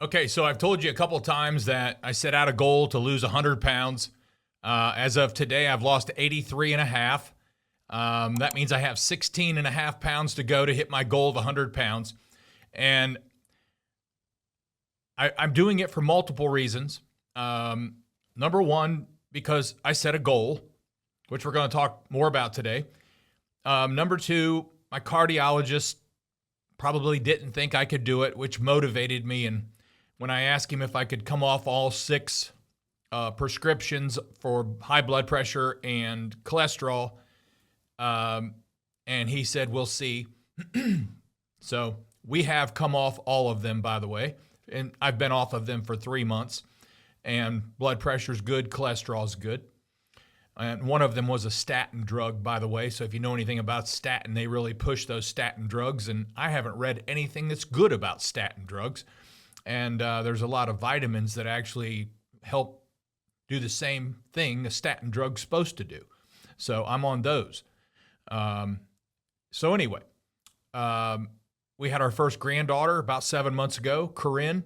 Okay, so I've told you a couple of times that I set out a goal to lose 100 pounds. As of today, I've lost 83 and a half. That means I have 16 and a half pounds to go to hit my goal of 100 pounds. And I'm doing it for multiple reasons. Number one, because I set a goal, which we're going to talk more about today. Number two, my cardiologist probably didn't think I could do it, which motivated me. And when I asked him if I could come off all 6 prescriptions for high blood pressure and cholesterol, and he said, we'll see. So we have come off all of them, by the way, and I've been off of them for 3 months, and blood pressure's good, cholesterol's good. And one of them was a statin drug, by the way. So if you know anything about statin, they really push those statin drugs, and I haven't read anything that's good about statin drugs. And there's a lot of vitamins that actually help do the same thing a statin drug's supposed to do. So I'm on those. So anyway, we had our first granddaughter about 7 months ago, Corinne,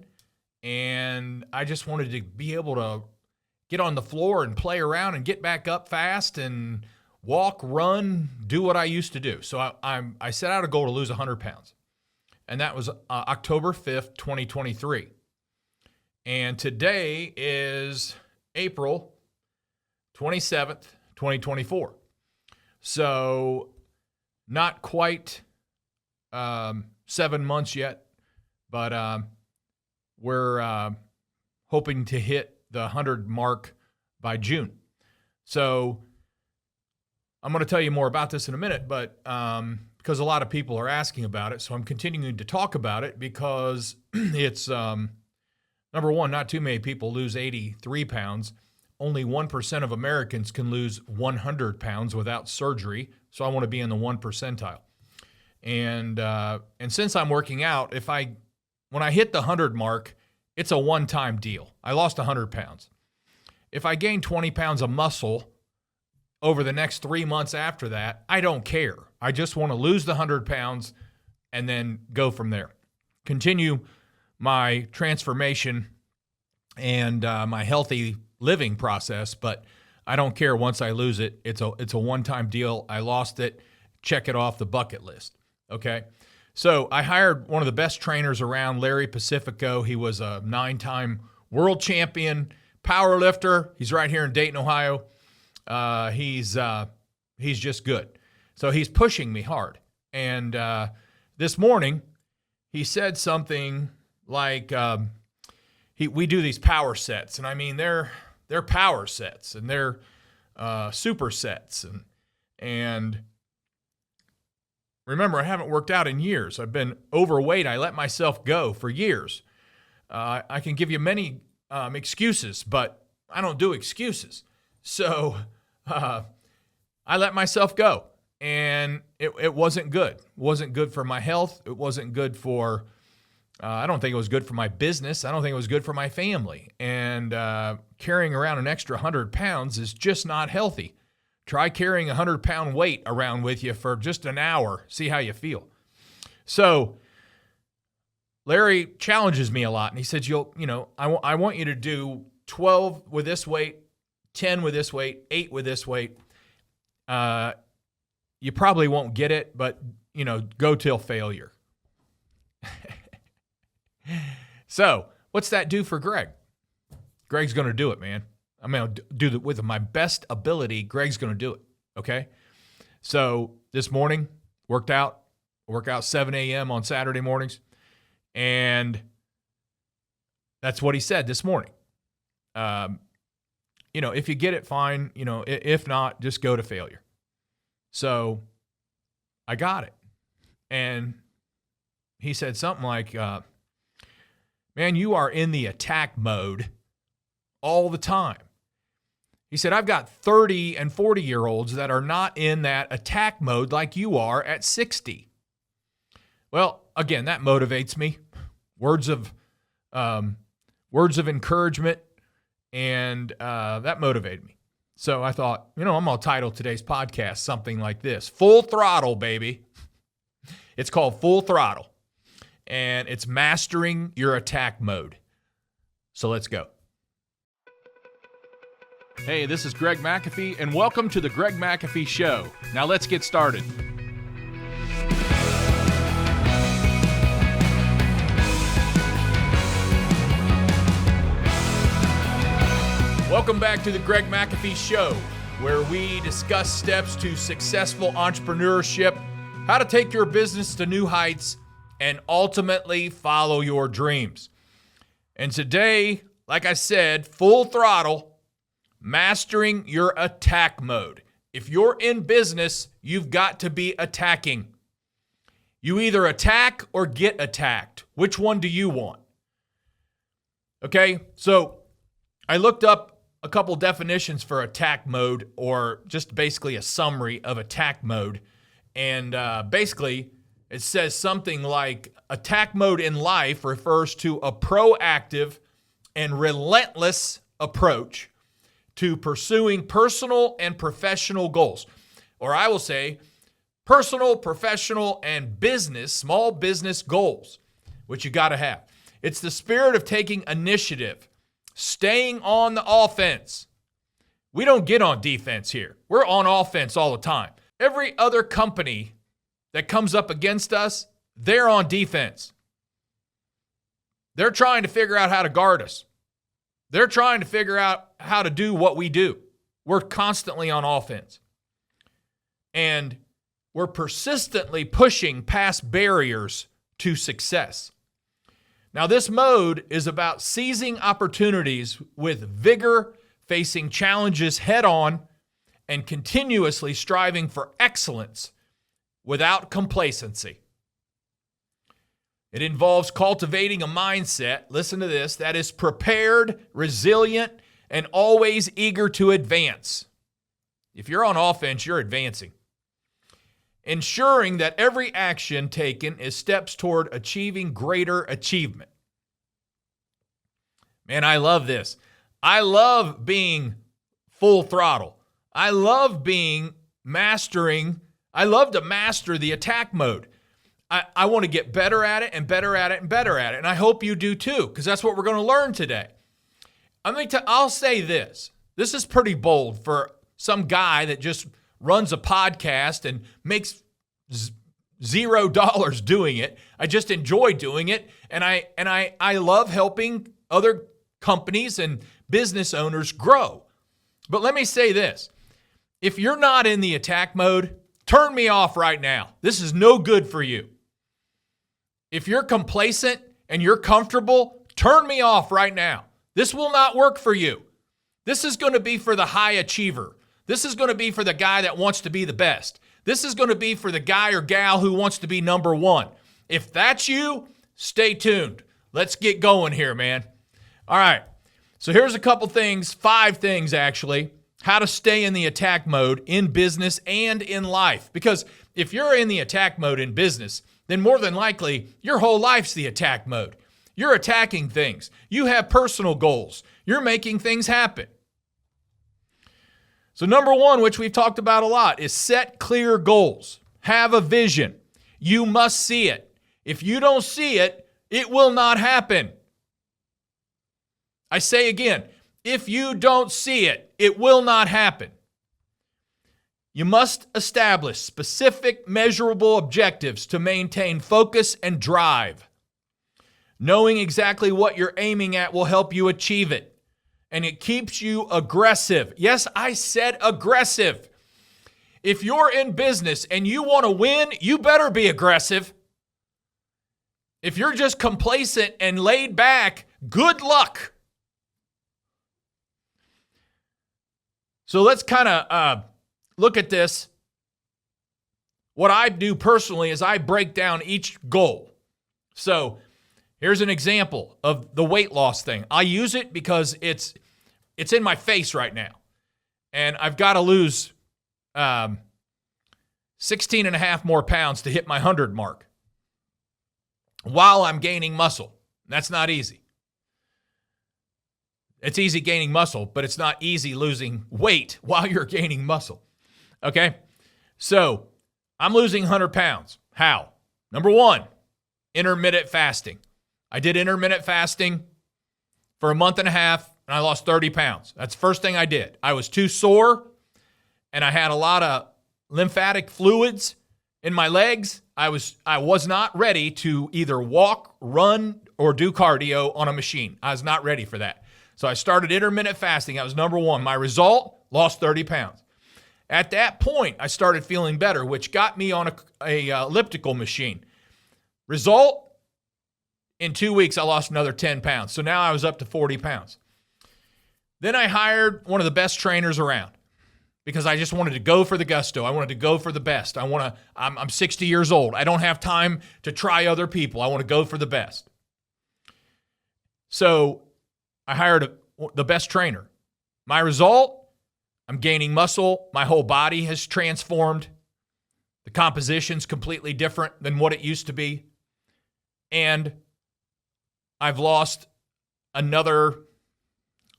and I just wanted to be able to get on the floor and play around and get back up fast and walk, run, do what I used to do. So I set out a goal to lose 100 pounds. And that was October 5th, 2023. And today is April 27th, 2024. So not quite 7 months yet, but we're hoping to hit the 100 mark by June. So I'm going to tell you more about this in a minute, but because a lot of people are asking about it, so I'm continuing to talk about it because it's, number one, not too many people lose 83 pounds. Only 1% of Americans can lose 100 pounds without surgery, so I want to be in the 1 percentile. And since I'm working out, when I hit the 100 mark, it's a one-time deal. I lost 100 pounds. If I gain 20 pounds of muscle over the next 3 months after that, I don't care. I just want to lose the 100 pounds and then go from there. Continue my transformation and my healthy living process, but I don't care once I lose it. It's a one-time deal. I lost it. Check it off the bucket list. Okay? So I hired one of the best trainers around, Larry Pacifico. He was a 9-time world champion power lifter. He's right here in Dayton, Ohio. He's just good. So he's pushing me hard. And this morning, he said something like, we do these power sets. And I mean, they're power sets and they're super sets. And remember, I haven't worked out in years. I've been overweight. I let myself go for years. I can give you many excuses, but I don't do excuses. So I let myself go, and it wasn't good. It wasn't good for my health. It wasn't good for, I don't think it was good for my business. I don't think it was good for my family. And carrying around an extra 100 pounds is just not healthy. Try carrying a 100-pound weight around with you for just an hour. See how you feel. So Larry challenges me a lot, and he said, I want you to do 12 with this weight, 10 with this weight, 8 with this weight. You probably won't get it, but, go till failure. So what's that do for Greg? Greg's going to do it, man. I'm going to do it with my best ability. Greg's going to do it, okay? So this morning, work out 7 a.m. on Saturday mornings, and that's what he said this morning. If you get it, fine. If not, just go to failure. So I got it. And he said something like, man, you are in the attack mode all the time. He said, I've got 30 and 40-year-olds that are not in that attack mode like you are at 60. Well, again, that motivates me. Words of encouragement, and that motivated me. So I thought, I'm going to title today's podcast something like this: Full Throttle, baby. It's called Full Throttle, and it's mastering your attack mode. So let's go. Hey, this is Greg McAfee, and welcome to the Greg McAfee Show. Now let's get started. Welcome back to the Greg McAfee Show, where we discuss steps to successful entrepreneurship, how to take your business to new heights, and ultimately follow your dreams. And today, like I said, full throttle, mastering your attack mode. If you're in business, you've got to be attacking. You either attack or get attacked. Which one do you want? Okay, so I looked up a couple definitions for attack mode, or just basically a summary of attack mode. And basically, it says something like attack mode in life refers to a proactive and relentless approach to pursuing personal and professional goals. Or I will say personal, professional, and business, small business goals, which you got to have. It's the spirit of taking initiative, staying on the offense. We don't get on defense here. We're on offense all the time. Every other company that comes up against us, they're on defense. They're trying to figure out how to guard us. They're trying to figure out how to do what we do. We're constantly on offense. And we're persistently pushing past barriers to success. Now, this mode is about seizing opportunities with vigor, facing challenges head on, and continuously striving for excellence without complacency. It involves cultivating a mindset, listen to this, that is prepared, resilient, and always eager to advance. If you're on offense, you're advancing. Ensuring that every action taken is steps toward achieving greater achievement. Man, I love this. I love being full throttle. I love I love to master the attack mode. I want to get better at it and better at it and better at it. And I hope you do too, because that's what we're going to learn today. I'll say this. This is pretty bold for some guy that just runs a podcast and makes $0 doing it. I just enjoy doing it. And I love helping other companies and business owners grow. But let me say this. If you're not in the attack mode, turn me off right now. This is no good for you. If you're complacent and you're comfortable, turn me off right now. This will not work for you. This is going to be for the high achiever. This is going to be for the guy that wants to be the best. This is going to be for the guy or gal who wants to be number one. If that's you, stay tuned. Let's get going here, man. All right. So here's a couple things, 5 things actually, how to stay in the attack mode in business and in life. Because if you're in the attack mode in business, then more than likely your whole life's the attack mode. You're attacking things. You have personal goals. You're making things happen. So number 1, which we've talked about a lot, is set clear goals. Have a vision. You must see it. If you don't see it, it will not happen. I say again, if you don't see it, it will not happen. You must establish specific, measurable objectives to maintain focus and drive. Knowing exactly what you're aiming at will help you achieve it. And it keeps you aggressive. Yes, I said aggressive. If you're in business and you want to win, you better be aggressive. If you're just complacent and laid back, good luck. So let's kind of look at this. What I do personally is I break down each goal. So here's an example of the weight loss thing. I use it because it's in my face right now. And I've got to lose 16 and a half more pounds to hit my 100 mark while I'm gaining muscle. That's not easy. It's easy gaining muscle, but it's not easy losing weight while you're gaining muscle. Okay? So I'm losing 100 pounds. How? Number 1, intermittent fasting. I did intermittent fasting for a month and a half, and I lost 30 pounds. That's the first thing I did. I was too sore, and I had a lot of lymphatic fluids in my legs. I was not ready to either walk, run, or do cardio on a machine. I was not ready for that. So I started intermittent fasting. That was number one. My result, lost 30 pounds. At that point, I started feeling better, which got me on a elliptical machine. Result, in 2 weeks, I lost another 10 pounds. So now I was up to 40 pounds. Then I hired one of the best trainers around because I just wanted to go for the gusto. I wanted to go for the best. I'm 60 years old. I don't have time to try other people. I want to go for the best. So I hired the best trainer. My result, I'm gaining muscle. My whole body has transformed. The composition's completely different than what it used to be. And I've lost another,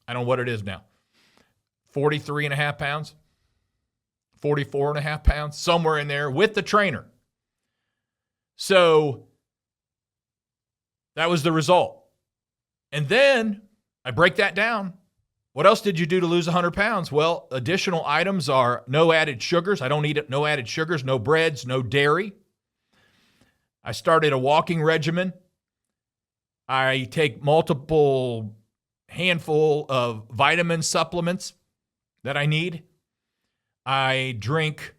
I don't know what it is now, 43 and a half pounds, 44 and a half pounds, somewhere in there with the trainer. So that was the result. And then I break that down. What else did you do to lose 100 pounds? Well, additional items are no added sugars. I don't eat no added sugars, no breads, no dairy. I started a walking regimen. I take multiple handful of vitamin supplements that I need. I drink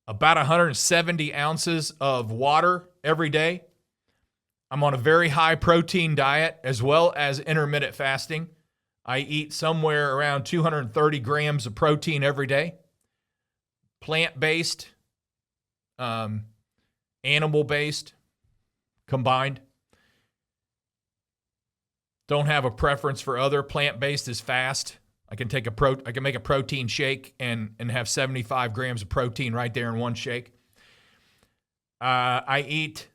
about 170 ounces of water every day. I'm on a very high protein diet as well as intermittent fasting. I eat somewhere around 230 grams of protein every day. Plant-based, animal-based, combined. Don't have a preference for other. Plant-based is fast. I can make a protein shake and have 75 grams of protein right there in one shake. I eat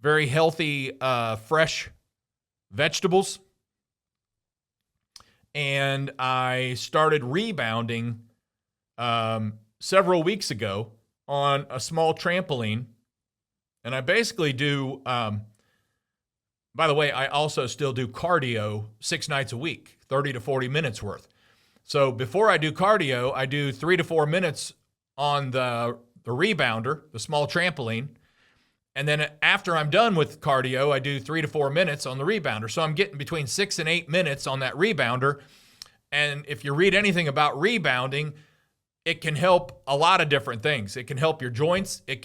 very healthy, fresh vegetables. And I started rebounding several weeks ago on a small trampoline. And I basically do, by the way, I also still do cardio 6 nights a week, 30 to 40 minutes worth. So before I do cardio, I do 3 to 4 minutes on the rebounder, the small trampoline. And then after I'm done with cardio, I do 3 to 4 minutes on the rebounder. So I'm getting between 6 and 8 minutes on that rebounder. And if you read anything about rebounding, it can help a lot of different things. It can help your joints. It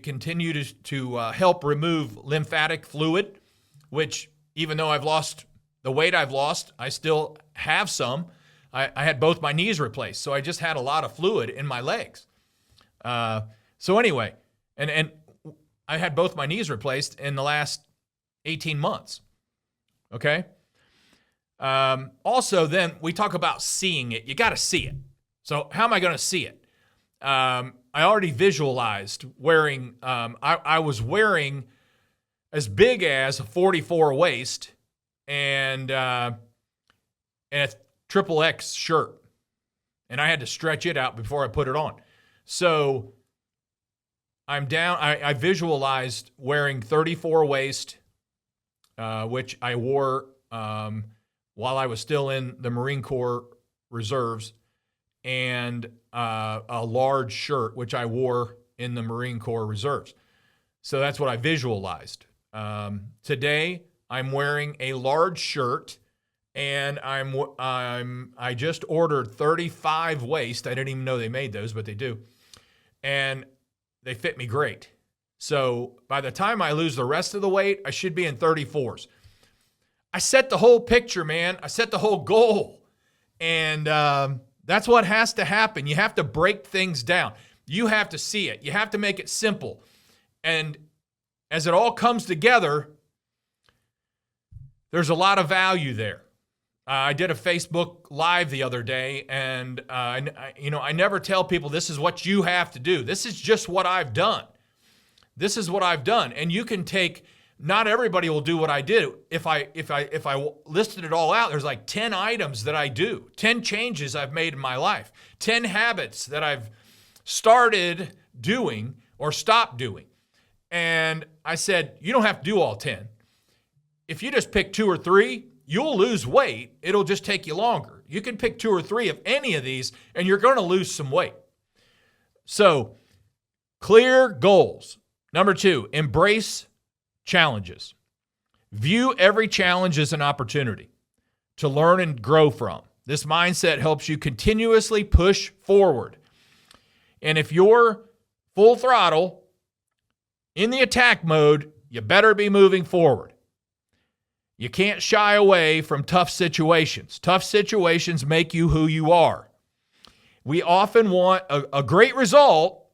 continue to help remove lymphatic fluid, which even though I've lost the weight I've lost, I still have some. I had both my knees replaced, so I just had a lot of fluid in my legs. So anyway, and I had both my knees replaced in the last 18 months. Okay? Also, then we talk about seeing it. You got to see it. So how am I going to see it? I already visualized wearing, I was wearing as big as a 44 waist and a triple X shirt. And I had to stretch it out before I put it on. So I'm down. I visualized wearing 34 waist, which I wore while I was still in the Marine Corps Reserves, and a large shirt, which I wore in the Marine Corps Reserves. So that's what I visualized. Today, I'm wearing a large shirt, and I just ordered 35 waist. I didn't even know they made those, but they do. And they fit me great. So by the time I lose the rest of the weight, I should be in 34s. I set the whole picture, man. I set the whole goal. And that's what has to happen. You have to break things down. You have to see it. You have to make it simple. And as it all comes together, there's a lot of value there. I did a Facebook Live the other day, and I never tell people this is what you have to do. This is just what I've done. This is what I've done, and you can take. Not everybody will do what I did. If I listed it all out, there's like 10 items that I do, 10 changes I've made in my life, 10 habits that I've started doing or stopped doing. And I said, you don't have to do all 10. if you just pick 2 or 3, you'll lose weight. It'll just take you longer. You can pick 2 or 3 of any of these, and you're going to lose some weight. So, clear goals. Number 2, embrace challenges. View every challenge as an opportunity to learn and grow from. This mindset helps you continuously push forward. And if you're full throttle in the attack mode, you better be moving forward. You can't shy away from tough situations. Tough situations make you who you are. We often want a great result,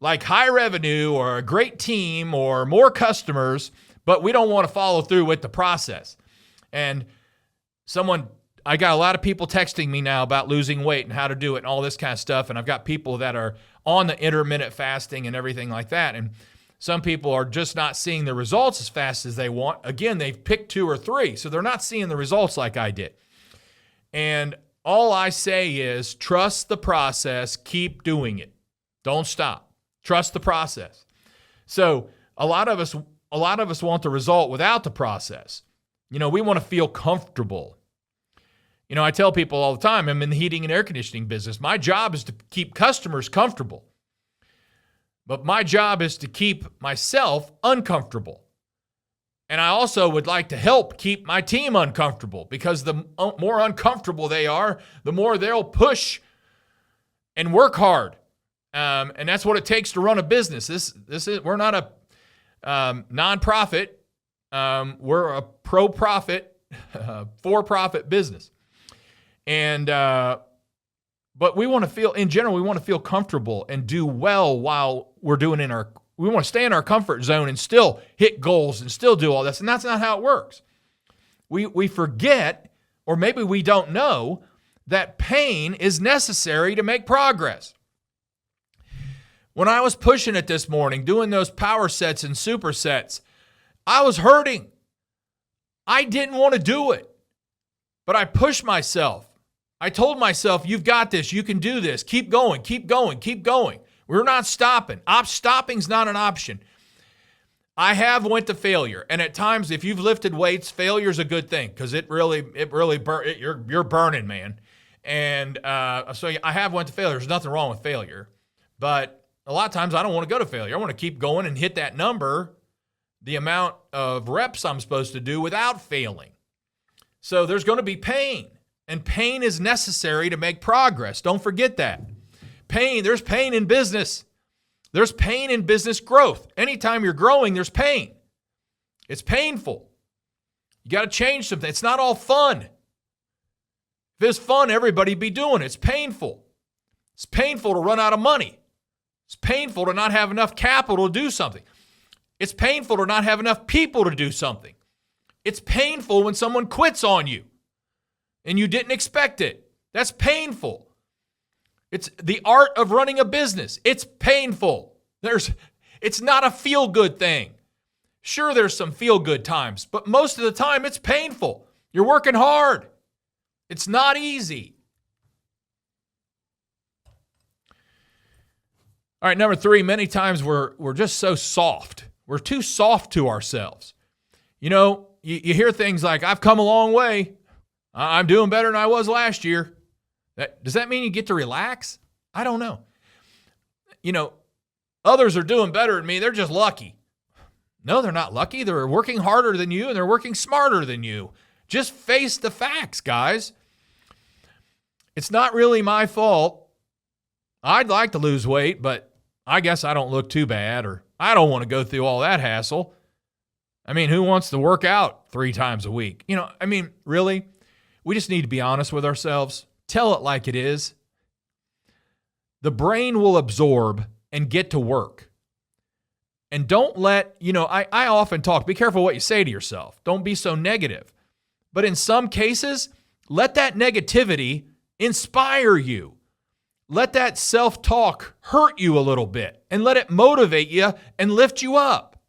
like high revenue or a great team or more customers, but we don't want to follow through with the process. And I got a lot of people texting me now about losing weight and how to do it and all this kind of stuff. And I've got people that are on the intermittent fasting and everything like that. And some people are just not seeing the results as fast as they want. Again, they've picked 2 or 3, so they're not seeing the results like I did. And all I say is trust the process, keep doing it. Don't stop. Trust the process. So a lot of us want the result without the process. We want to feel comfortable. I tell people all the time, I'm in the heating and air conditioning business. My job is to keep customers comfortable. But my job is to keep myself uncomfortable. And I also would like to help keep my team uncomfortable, because the more uncomfortable they are, the more they'll push and work hard. And that's what it takes to run a business. We're not a nonprofit. We're a pro-profit, for-profit business. And but we want to feel comfortable and do well while we're doing we want to stay in our comfort zone and still hit goals and still do all this. And that's not how it works. We forget, or maybe we don't know, that pain is necessary to make progress. When I was pushing it this morning, doing those power sets and supersets, I was hurting. I didn't want to do it, but I pushed myself. I told myself, you've got this. You can do this. Keep going, keep going, keep going. We're not stopping. Stopping's not an option. I have went to failure. And at times, if you've lifted weights, failure's a good thing, because you're burning, man. And so I have went to failure. There's nothing wrong with failure. But a lot of times I don't want to go to failure. I want to keep going and hit that number, the amount of reps I'm supposed to do without failing. So there's going to be pain. And pain is necessary to make progress. Don't forget that. There's pain in business. There's pain in business growth. Anytime you're growing, there's pain. It's painful. You got to change something. It's not all fun. If it's fun, everybody'd be doing it. It's painful. It's painful to run out of money. It's painful to not have enough capital to do something. It's painful to not have enough people to do something. It's painful when someone quits on you and you didn't expect it. That's painful. It's the art of running a business. It's painful. It's not a feel-good thing. Sure, there's some feel-good times, but most of the time it's painful. You're working hard. It's not easy. All right, number 3, many times we're just so soft. We're too soft to ourselves. You hear things like, I've come a long way. I'm doing better than I was last year. Does that mean you get to relax? I don't know. Others are doing better than me. They're just lucky. No, they're not lucky. They're working harder than you, and they're working smarter than you. Just face the facts, guys. It's not really my fault. I'd like to lose weight, but I guess I don't look too bad, or I don't want to go through all that hassle. Who wants to work out 3 times a week? Really? We just need to be honest with ourselves. Tell it like it is. The brain will absorb and get to work. And don't let, I often talk, be careful what you say to yourself. Don't be so negative. But in some cases, let that negativity inspire you. Let that self-talk hurt you a little bit and let it motivate you and lift you up.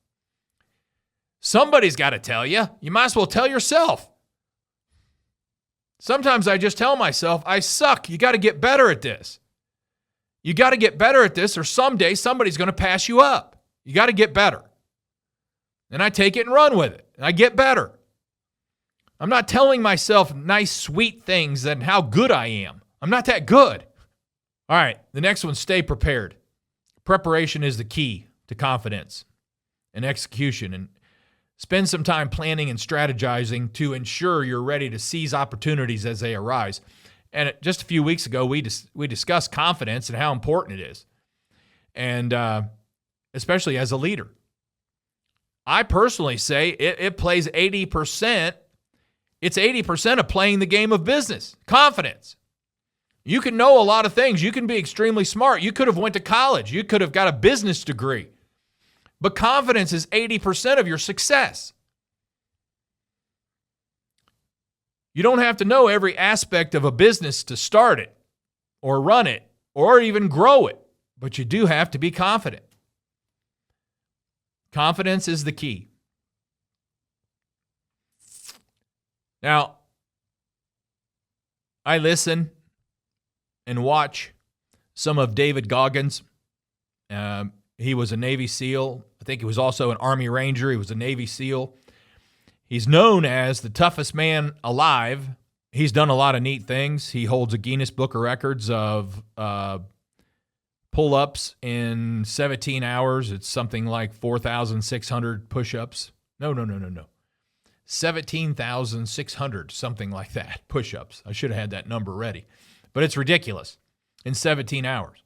Somebody's got to tell you. You might as well tell yourself. Sometimes I just tell myself, I suck. You got to get better at this. You got to get better at this, or someday somebody's going to pass you up. You got to get better. And I take it and run with it. And I get better. I'm not telling myself nice, sweet things and how good I am. I'm not that good. All right, the next one, stay prepared. Preparation is the key to confidence and execution. And spend some time planning and strategizing to ensure you're ready to seize opportunities as they arise. And just a few weeks ago, we discussed confidence and how important it is, and especially as a leader. I personally say it plays 80%. It's 80% of playing the game of business. Confidence. You can know a lot of things. You can be extremely smart. You could have went to college. You could have got a business degree. But confidence is 80% of your success. You don't have to know every aspect of a business to start it or run it or even grow it, but you do have to be confident. Confidence is the key. Now, I listen and watch some of David Goggins. He was a Navy SEAL. I think he was also an Army Ranger. He was a Navy SEAL. He's known as the toughest man alive. He's done a lot of neat things. He holds a Guinness Book of Records of pull-ups in 17 hours. It's something like 4,600 push-ups. No. 17,600, something like that, push-ups. I should have had that number ready. But it's ridiculous in 17 hours.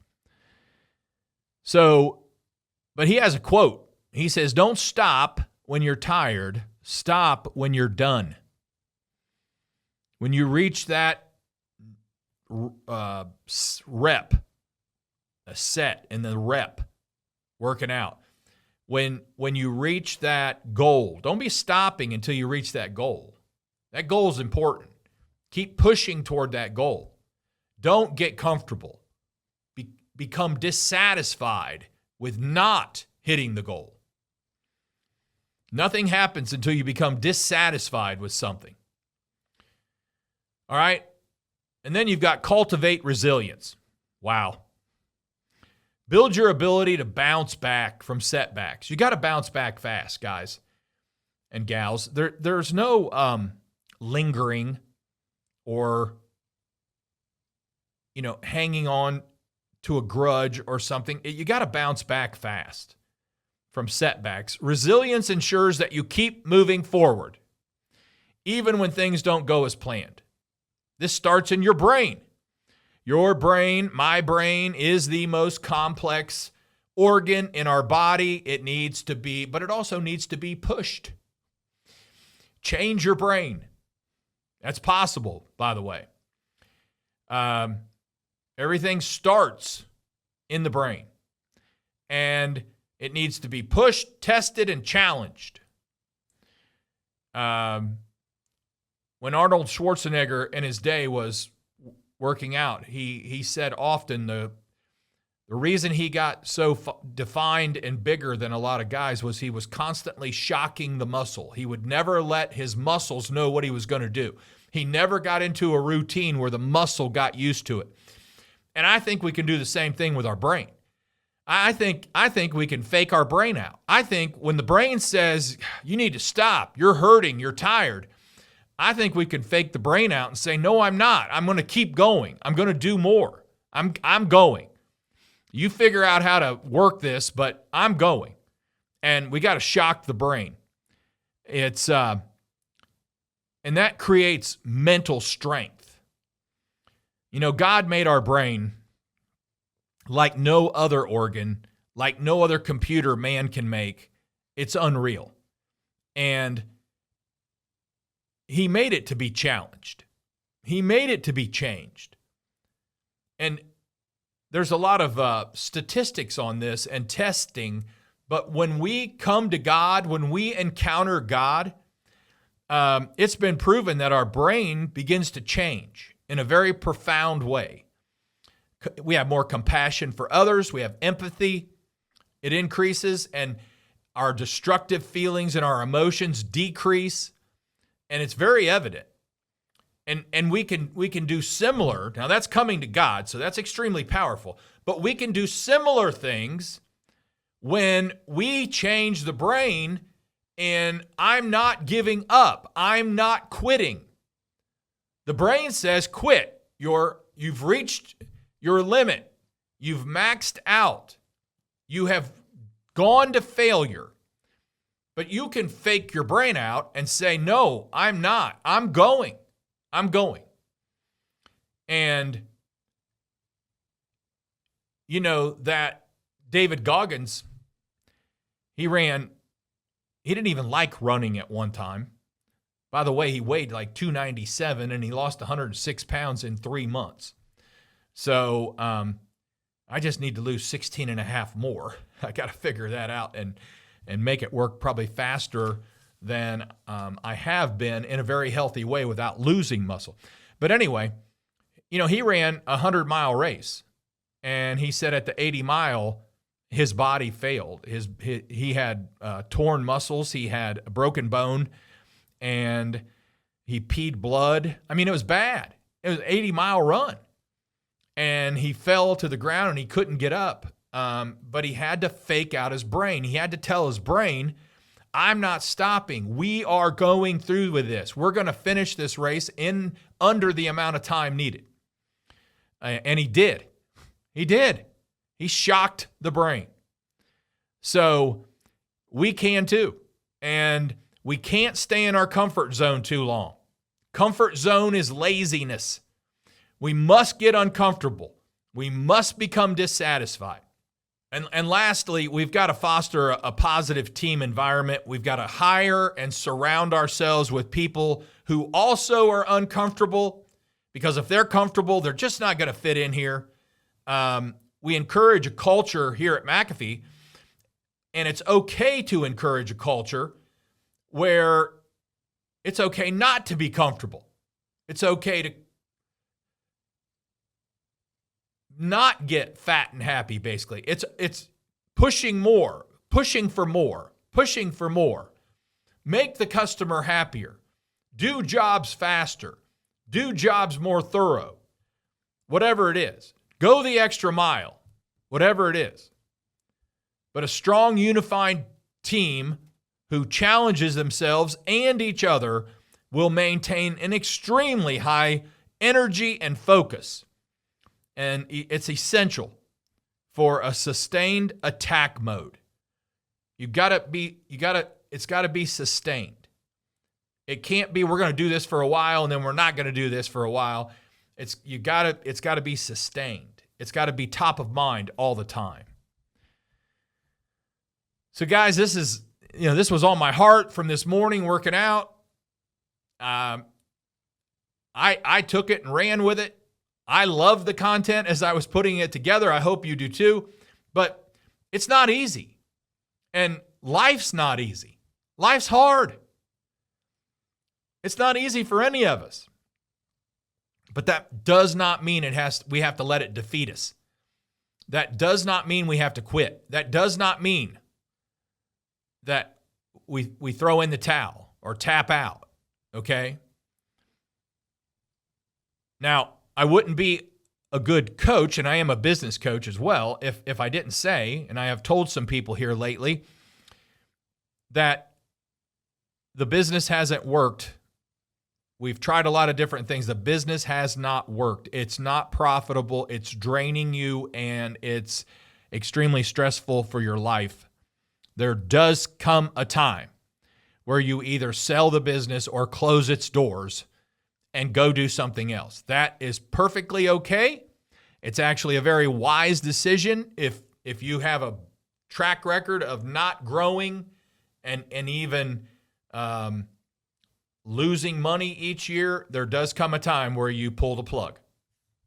But he has a quote. He says, "Don't stop when you're tired. Stop when you're done." When you reach that rep, a set in the rep, working out, when you reach that goal, don't be stopping until you reach that goal. That goal is important. Keep pushing toward that goal. Don't get comfortable. Become dissatisfied with not hitting the goal. Nothing happens until you become dissatisfied with something. All right? And then you've got cultivate resilience. Wow. Build your ability to bounce back from setbacks. You got to bounce back fast, guys and gals. There's no lingering or hanging on to a grudge or something. You got to bounce back fast from setbacks. Resilience ensures that you keep moving forward, even when things don't go as planned. This starts in your brain. Your brain, my brain, is the most complex organ in our body. It needs to be, but it also needs to be pushed. Change your brain. That's possible, by the way. Everything starts in the brain, and it needs to be pushed, tested, and challenged. When Arnold Schwarzenegger in his day was working out, he said often the reason he got so defined and bigger than a lot of guys was he was constantly shocking the muscle. He would never let his muscles know what he was going to do. He never got into a routine where the muscle got used to it. And I think we can do the same thing with our brain. I think we can fake our brain out. I think when the brain says, you need to stop, you're hurting, you're tired, I think we can fake the brain out and say, no, I'm not. I'm going to keep going. I'm going to do more. I'm going. You figure out how to work this, but I'm going. And we got to shock the brain. It's and that creates mental strength. God made our brain like no other organ, like no other computer man can make. It's unreal. And he made it to be challenged. He made it to be changed. And there's a lot of statistics on this and testing, but when we come to God, when we encounter God, it's been proven that our brain begins to change in a very profound way. We have more compassion for others. We have empathy. It increases, and our destructive feelings and our emotions decrease, and it's very evident. And we can do similar. Now that's coming to God, so that's extremely powerful. But we can do similar things when we change the brain in I'm not giving up. I'm not quitting. The brain says quit. You've reached your limit. You've maxed out. You have gone to failure. But you can fake your brain out and say, no, I'm not. I'm going. I'm going. And you know that David Goggins, he didn't even like running at one time. By the way, he weighed like 297 and he lost 106 pounds in 3 months. So I just need to lose 16 and a half more. I got to figure that out and make it work probably faster than I have been in a very healthy way without losing muscle. But anyway, you know, he ran a 100-mile race, and he said at the 80-mile, his body failed. He had torn muscles, he had a broken bone, and he peed blood. I mean, it was bad. It was an 80-mile run, and he fell to the ground and he couldn't get up. But he had to fake out his brain. He had to tell his brain, I'm not stopping. We are going through with this. We're going to finish this race in under the amount of time needed. And he did. He did. He shocked the brain. So we can too. And we can't stay in our comfort zone too long. Comfort zone is laziness. We must get uncomfortable. We must become dissatisfied. And lastly, we've got to foster a positive team environment. We've got to hire and surround ourselves with people who also are uncomfortable, because if they're comfortable, they're just not going to fit in here. We encourage a culture here at McAfee, and it's okay to encourage a culture where it's okay not to be comfortable. It's okay to not get fat and happy, basically. It's pushing more, pushing for more, pushing for more. Make the customer happier. Do jobs faster. Do jobs more thorough. Whatever it is. Go the extra mile. Whatever it is. But a strong, unified team who challenges themselves and each other will maintain an extremely high energy and focus. And it's essential for a sustained attack mode. It's got to be sustained. It can't be we're going to do this for a while and then we're not going to do this for a while. It's got to be sustained. It's got to be top of mind all the time. So guys, this was on my heart from this morning working out. I took it and ran with it. I love the content as I was putting it together. I hope you do too. But it's not easy. And life's not easy. Life's hard. It's not easy for any of us. But that does not mean we have to let it defeat us. That does not mean we have to quit. That does not mean that we throw in the towel or tap out. Okay? Now, I wouldn't be a good coach, and I am a business coach as well, if I didn't say, and I have told some people here lately, that the business hasn't worked. We've tried a lot of different things. The business has not worked. It's not profitable. It's draining you, and it's extremely stressful for your life. There does come a time where you either sell the business or close its doors and go do something else. That is perfectly okay. It's actually a very wise decision if you have a track record of not growing and even losing money each year. There does come a time where you pull the plug.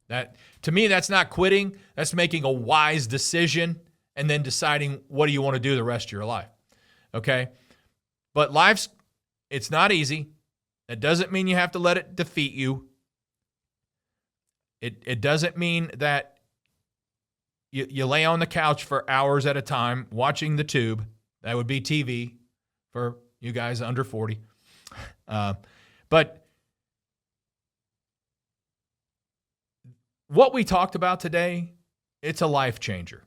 That, to me, that's not quitting. That's making a wise decision and then deciding what do you want to do the rest of your life. Okay? But it's not easy. That doesn't mean you have to let it defeat you. It doesn't mean that you lay on the couch for hours at a time watching the tube. That would be TV for you guys under 40. But what we talked about today, it's a life changer.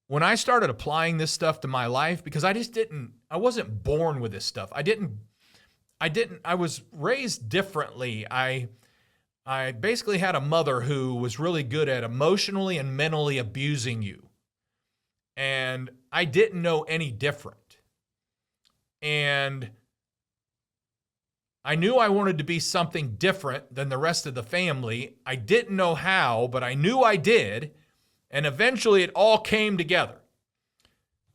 when I started applying this stuff to my life, because I wasn't born with this stuff. I was raised differently. I basically had a mother who was really good at emotionally and mentally abusing you. And I didn't know any different. And I knew I wanted to be something different than the rest of the family. I didn't know how, but I knew I did. And eventually it all came together.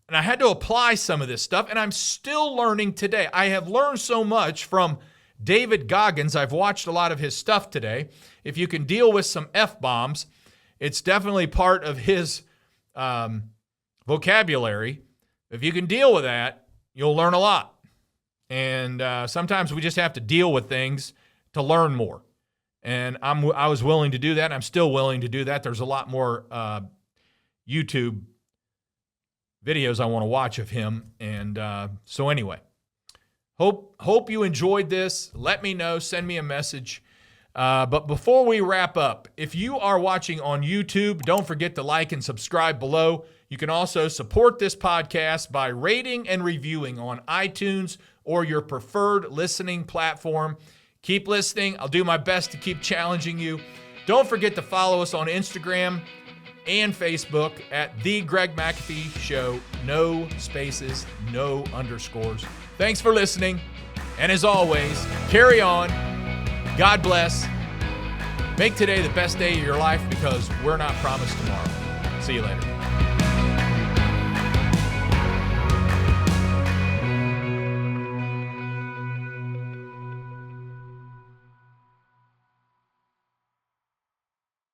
And I had to apply some of this stuff, and I'm still learning today. I have learned so much from David Goggins. I've watched a lot of his stuff today. If you can deal with some F-bombs, it's definitely part of his vocabulary. If you can deal with that, you'll learn a lot. And sometimes we just have to deal with things to learn more. And I was willing to do that, and I'm still willing to do that. There's a lot more YouTube videos I want to watch of him. And so anyway, hope you enjoyed this. Let me know. Send me a message. But before we wrap up, if you are watching on YouTube, don't forget to like and subscribe below. You can also support this podcast by rating and reviewing on iTunes or your preferred listening platform. Keep listening. I'll do my best to keep challenging you. Don't forget to follow us on Instagram and Facebook at The Greg McAfee Show. No spaces, no underscores. Thanks for listening. And as always, carry on. God bless. Make today the best day of your life, because we're not promised tomorrow. See you later.